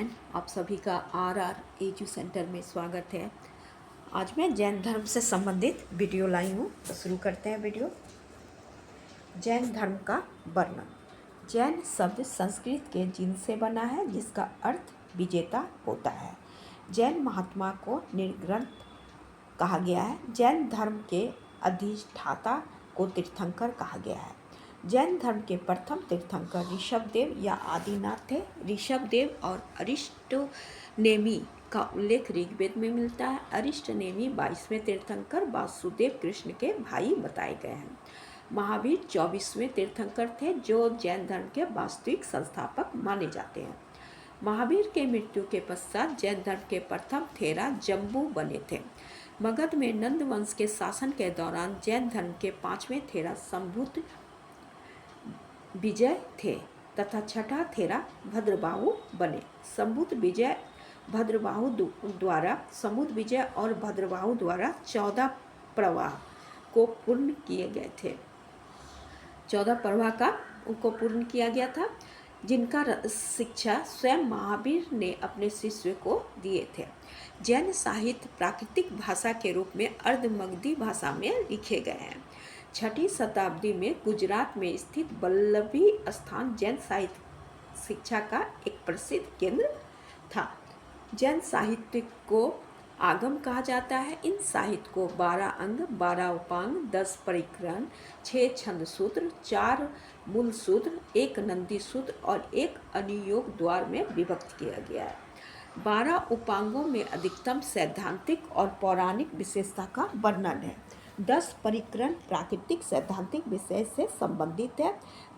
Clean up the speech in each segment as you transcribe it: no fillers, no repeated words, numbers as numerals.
आप सभी का आर एजू सेंटर में स्वागत है। आज मैं जैन धर्म से संबंधित वीडियो लाई हूँ, तो शुरू करते हैं वीडियो। जैन धर्म का वर्णन। जैन शब्द संस्कृत के जिन से बना है, जिसका अर्थ विजेता होता है। जैन महात्मा को निर्ग्रंथ कहा गया है। जैन धर्म के अधिष्ठाता को तीर्थंकर कहा गया है। जैन धर्म के प्रथम तीर्थंकर ऋषभदेव या आदिनाथ थे। ऋषभदेव और अरिष्टनेमी का उल्लेख ऋग्वेद में मिलता है। अरिष्टनेमी 22वें तीर्थंकर वासुदेव कृष्ण के भाई बताए गए हैं। महावीर 24वें तीर्थंकर थे, जो जैन धर्म के वास्तविक संस्थापक माने जाते हैं। महावीर के मृत्यु के पश्चात जैन धर्म के प्रथम थेरा जम्बू बने थे। मगध में नंद वंश के शासन के दौरान जैन धर्म के 5वें थेरा संभुत विजय थे तथा छठा थेरा भद्रबाहु बने। संभुत विजय भद्रबाहु द्वारा समुद्र विजय और भद्रबाहु द्वारा 14 प्रवाह को पूर्ण किए गए थे। 14 प्रवाह का उनको पूर्ण किया गया था, जिनका शिक्षा स्वयं महावीर ने अपने शिष्य को दिए थे। जैन साहित्य प्राकृतिक भाषा के रूप में अर्धमगधी भाषा में लिखे गए हैं। 6ठी शताब्दी में गुजरात में स्थित वल्लभी स्थान जैन साहित्य शिक्षा का एक प्रसिद्ध केंद्र था। जैन साहित्य को आगम कहा जाता है। इन साहित्य को 12 अंग, 12 उपांग, 10 परिकरण, 6 छंद सूत्र, 4 मूल सूत्र, 1 नंदी सूत्र और 1 अनुयोग द्वार में विभक्त किया गया है। 12 उपांगों में अधिकतम सैद्धांतिक और पौराणिक विशेषता का वर्णन है। 10 परिकरण प्राकृतिक सैद्धांतिक विषय से संबंधित है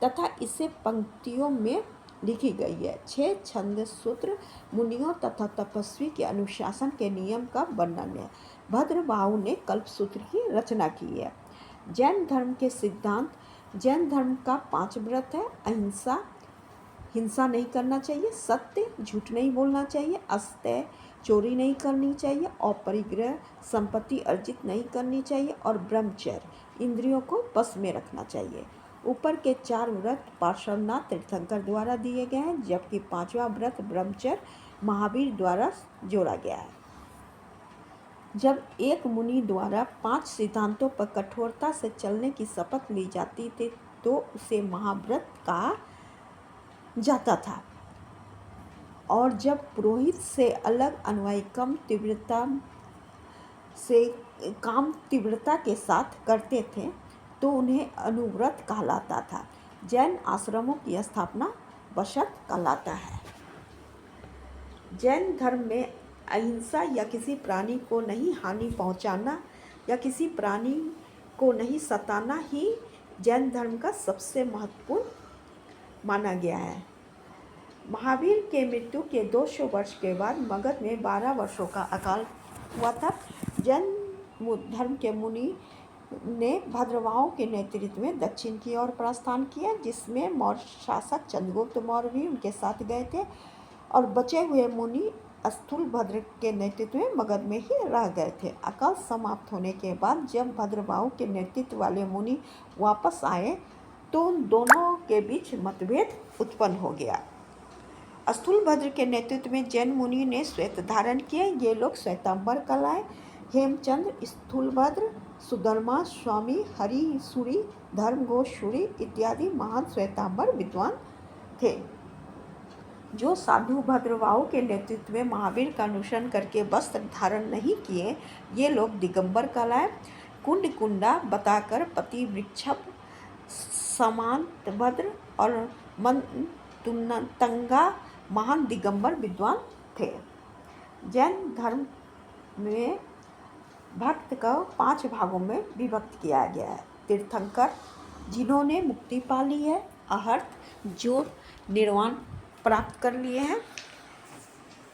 तथा इसे पंक्तियों में लिखी गई है। 6 छंद सूत्र मुनियों तथा तपस्वी के अनुशासन के नियम का वर्णन है। भद्रबाहु ने कल्पसूत्र की रचना की है। जैन धर्म के सिद्धांत। जैन धर्म का 5 व्रत है। अहिंसा, हिंसा नहीं करना चाहिए। सत्य, झूठ नहीं बोलना चाहिए। अस्तेय, चोरी नहीं करनी चाहिए। अपरिग्रह, संपत्ति अर्जित नहीं करनी चाहिए। और ब्रह्मचर्य, इंद्रियों को बस में रखना चाहिए। ऊपर के 4 व्रत पार्श्वनाथ तीर्थंकर द्वारा दिए गए हैं, जबकि 5वां व्रत ब्रह्मचर्य महावीर द्वारा जोड़ा गया है। जब एक मुनि द्वारा 5 सिद्धांतों पर कठोरता से चलने की शपथ ली जाती थी, तो उसे महाव्रत कहा जाता था। और जब पुरोहित से अलग अनुयायी काम तीव्रता के साथ करते थे, तो उन्हें अनुव्रत कहलाता था। जैन आश्रमों की स्थापना बशत कहलाता है। जैन धर्म में अहिंसा या किसी प्राणी को नहीं हानि पहुंचाना या किसी प्राणी को नहीं सताना ही जैन धर्म का सबसे महत्वपूर्ण माना गया है। महावीर के मृत्यु के 200 वर्ष के बाद मगध में 12 वर्षों का अकाल हुआ था। जैन धर्म के मुनि ने भद्रबाहु के नेतृत्व में दक्षिण की ओर प्रस्थान किया, जिसमें मौर्य शासक चंद्रगुप्त मौर्य भी उनके साथ गए थे। और बचे हुए मुनि स्थूलभद्र के नेतृत्व में मगध में ही रह गए थे। अकाल समाप्त होने के बाद जब भद्रबाहु के नेतृत्व वाले मुनि वापस आए, तो उन दोनों के बीच मतभेद उत्पन्न हो गया। स्थूलभद्र के नेतृत्व में जैन मुनि ने श्वेत धारण किए। ये लोग श्वेतांबर कहलाए। हेमचंद्र, स्थूलभद्र, सुधर्मा, स्वामी हरिसूरी, धर्मघोषसूरी इत्यादि महान श्वेतांबर विद्वान थे, जो साधु भद्रबाहु के नेतृत्व में महावीर का अनुसरण करके वस्त्र धारण नहीं किए। ये लोग दिगंबर कहलाए। कुंडा बताकर पति वृक्षभ, समांतभद्र और मंतुनतंगा महान दिगंबर विद्वान थे। जैन धर्म में भक्त को 5 भागों में विभक्त किया गया है। तीर्थंकर, जिन्होंने मुक्ति पा ली है। अहर्त, जो निर्वाण प्राप्त कर लिए हैं।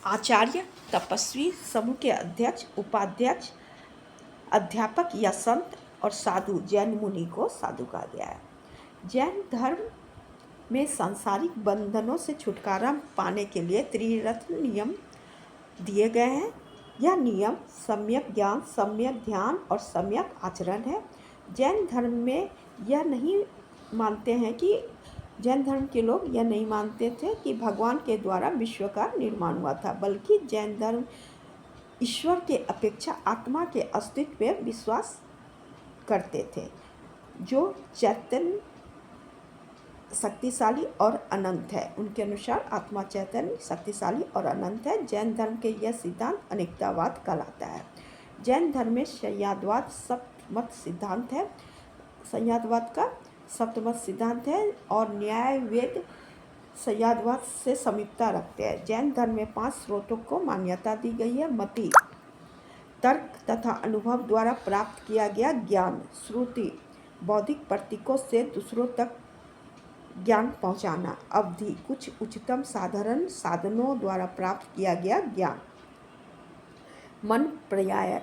आचार्य, तपस्वी, समूह के अध्यक्ष, उपाध्यक्ष, अध्यापक या संत। और साधु, जैन मुनि को साधु कहा गया है। जैन धर्म में सांसारिक बंधनों से छुटकारा पाने के लिए त्रिरत्न नियम दिए गए हैं। यह नियम सम्यक ज्ञान, सम्यक ध्यान और सम्यक आचरण है। जैन धर्म में यह नहीं मानते हैं कि जैन धर्म के लोग यह नहीं मानते थे कि भगवान के द्वारा विश्व का निर्माण हुआ था, बल्कि जैन धर्म ईश्वर के अपेक्षा आत्मा के अस्तित्व में विश्वास करते थे, जो चैतन्य, शक्तिशाली और अनंत है। उनके अनुसार आत्मा चैतन्य, शक्तिशाली और अनंत है। जैन धर्म के यह सिद्धांत अनेकतावाद कहलाता है। जैन धर्म में संयादवाद सप्तमत सिद्धांत है। संयादवाद का सप्तमत सिद्धांत है और न्याय वेद संयादवाद से समीपता रखते हैं। जैन धर्म में 5 स्रोतों को मान्यता दी गई है। मति, तर्क तथा अनुभव द्वारा प्राप्त किया गया ज्ञान। श्रुति, बौद्धिक प्रतीकों से दूसरों तक ज्ञान पहुंचाना। अवधि, कुछ उच्चतम साधारण साधनों द्वारा प्राप्त किया गया ज्ञान। मन, पर्याय,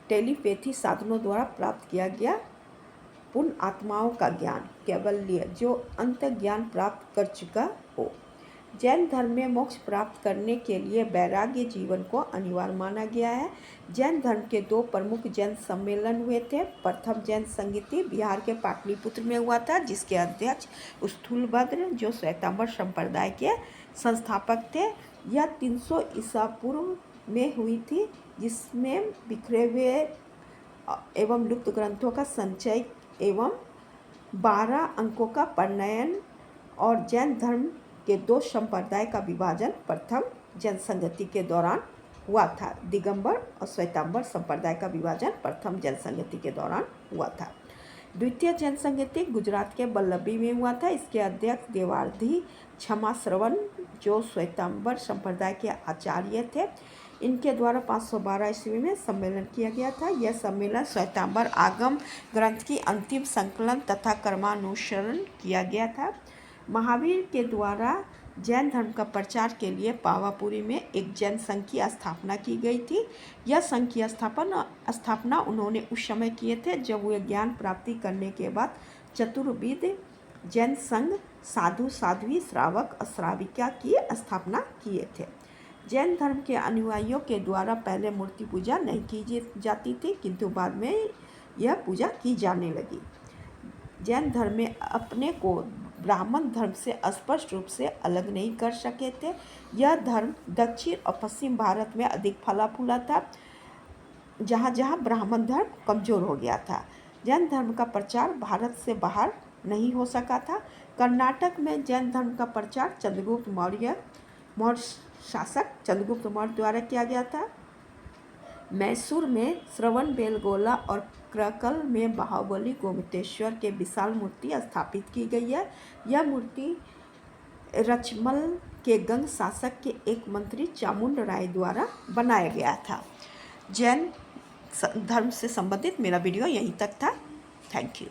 टेलीपैथी साधनों द्वारा प्राप्त किया गया पुण्य आत्माओं का ज्ञान। कैवल्य, जो अंत ज्ञान प्राप्त कर चुका हो। जैन धर्म में मोक्ष प्राप्त करने के लिए वैराग्य जीवन को अनिवार्य माना गया है। जैन धर्म के 2 प्रमुख जैन सम्मेलन हुए थे। प्रथम जैन संगीति बिहार के पाटलिपुत्र में हुआ था, जिसके अध्यक्ष स्थूलभद्र, जो श्वेतांबर संप्रदाय के संस्थापक थे। यह 300 ईसा पूर्व में हुई थी, जिसमें बिखरे हुए एवं लुप्त ग्रंथों का संचय एवं 12 अंकों का परिणयन और जैन धर्म के 2 संप्रदाय का विभाजन प्रथम जैन संगति के दौरान हुआ था। दिगंबर और श्वेतांबर संप्रदाय का विभाजन प्रथम जैन संगति के दौरान हुआ था। द्वितीय जैन संगति गुजरात के वल्लभी में हुआ था। इसके अध्यक्ष देवार्धी क्षमा श्रवण, जो श्वेतांबर संप्रदाय के आचार्य थे। इनके द्वारा 512 ईस्वी में सम्मेलन किया गया था। यह सम्मेलन श्वेतांबर आगम ग्रंथ की अंतिम संकलन तथा कर्मानुसरण किया गया था। महावीर के द्वारा जैन धर्म का प्रचार के लिए पावापुरी में एक जैन संघ की स्थापना की गई थी। यह संघ की स्थापना उन्होंने उस समय किए थे जब वे ज्ञान प्राप्ति करने के बाद चतुर्विध जैन संघ साधु, साध्वी, श्रावक और श्राविका की स्थापना किए थे। जैन धर्म के अनुयायियों के द्वारा पहले मूर्ति पूजा नहीं की जाती थी, किंतु बाद में यह पूजा की जाने लगी। जैन धर्म में अपने को ब्राह्मण धर्म से स्पष्ट रूप से अलग नहीं कर सके थे। यह धर्म दक्षिण और पश्चिम भारत में अधिक फला फूला था, जहाँ जहाँ ब्राह्मण धर्म कमजोर हो गया था। जैन धर्म का प्रचार भारत से बाहर नहीं हो सका था। कर्नाटक में जैन धर्म का प्रचार चंद्रगुप्त मौर्य शासक चंद्रगुप्त मौर्य द्वारा किया गया था। मैसूर में श्रवण बेलगोला और क्रकल में बाहुबली गोमतेश्वर के विशाल मूर्ति स्थापित की गई है। यह मूर्ति रचमल के गंग शासक के एक मंत्री चामुंड राय द्वारा बनाया गया था। जैन धर्म से संबंधित मेरा वीडियो यहीं तक था। Thank you.